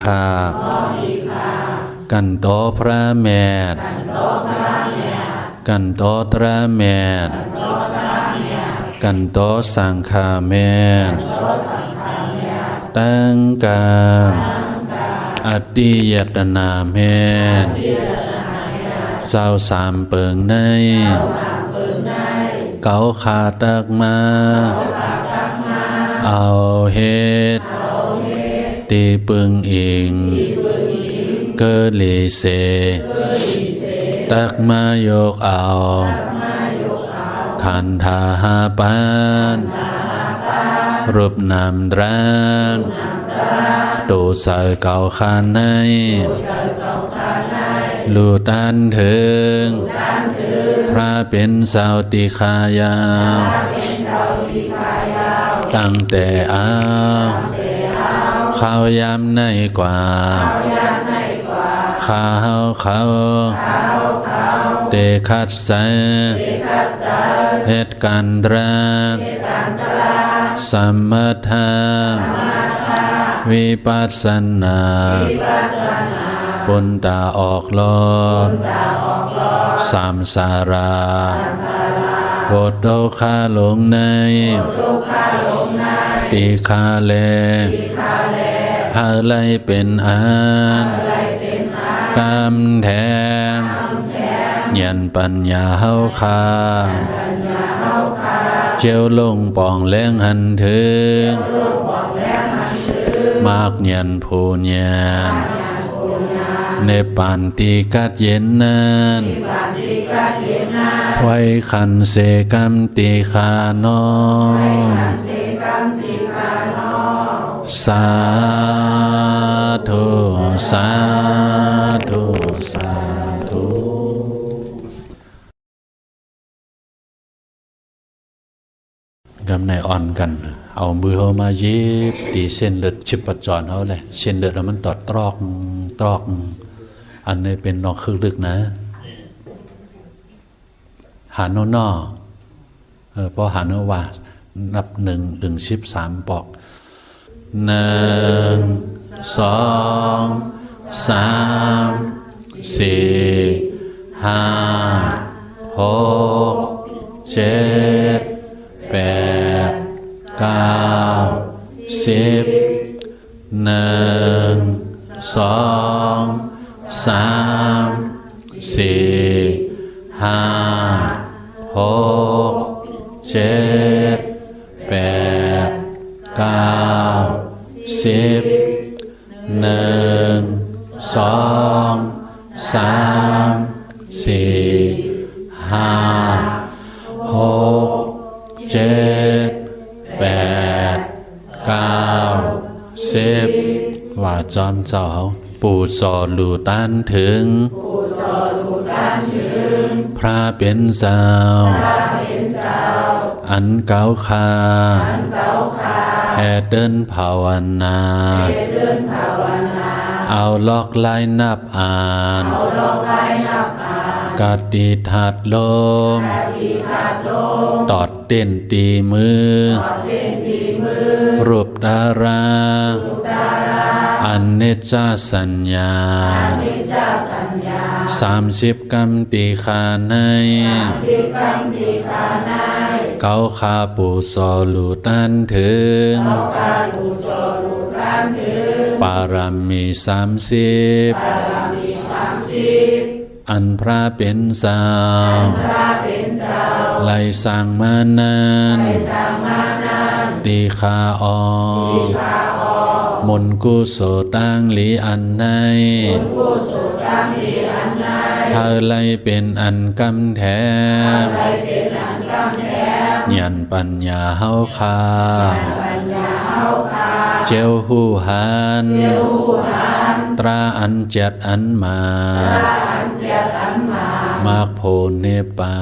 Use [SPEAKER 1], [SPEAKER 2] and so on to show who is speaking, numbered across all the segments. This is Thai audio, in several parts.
[SPEAKER 1] ข้ากันโตพระแม่กันโตตระแม่กันโตสังฆาแม่ตั้งการอติยตนาแม่เศร้าสามเปิงในเก่าขาตักมาเอาเฮ็ดตีปึงอิงเกิดลีเสตักมายกเอาขันธาหาปานรูปนามดรานตูใส่เก่าขานในลูตันถึงพระเป็นสาวติขายาวตั้งแต่ข้าวยำในกว่าข้าวเขาเตคัดใสเหตุการณ์รักสัมมาทาวิปัสสนาปุณตาออกลอดสามสาราโพดโดคาหลงในตีคาเลหาไลเป็นอันกำแทงยันปัญญาเฮาคาเจียวลงป่องแรงหันถึงมากยันผูญญาณในปันติกัดเย็นนั้นไว้ขันเสกัมติคานอนสาธุสาธุสาธุกำในอ่อนกันเอามือเขามาเย็บตีเส้นเลือดชิบประจรเขาเลยเส้นเลือดมันตอดตรอกอันนี้เป็นนอกคือลึกนะหาโน่นอพอหาโนว่านับ1-13ปอก1 2 3 4 5 6 7 8 9 10 1 2 3 4 5 6 7 8 9 10 1 2 3 4 5 6 7 8 9 10ว่าจอมเจ้าปู่สอนลูตันถึงพระเป็นสาวอันเก่าคาแห่เดินภาวนาเอาลอกลายนับอ่านกติทัดลมตอดเต้นตีมือรูปดาราอันเนจาสัญญา30 กรรมติคาในเก่าคาปูสอลูตันถึงปารามี30อันพระเป็นสาวไลสั่งมานั้นตีคาอมนกุโสตั้งหลีอันในเธอไลเป็นอันกำแทนยันปัญญาเฮาคาเจวหูหันตราอันจัดอันมามากโพเนปา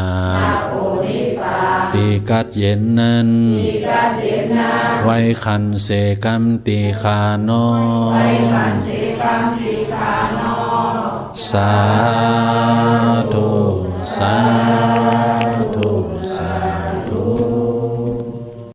[SPEAKER 1] นตีกัดเย็นนั้นไว้ขันเสกัมติคานอนสาธุสา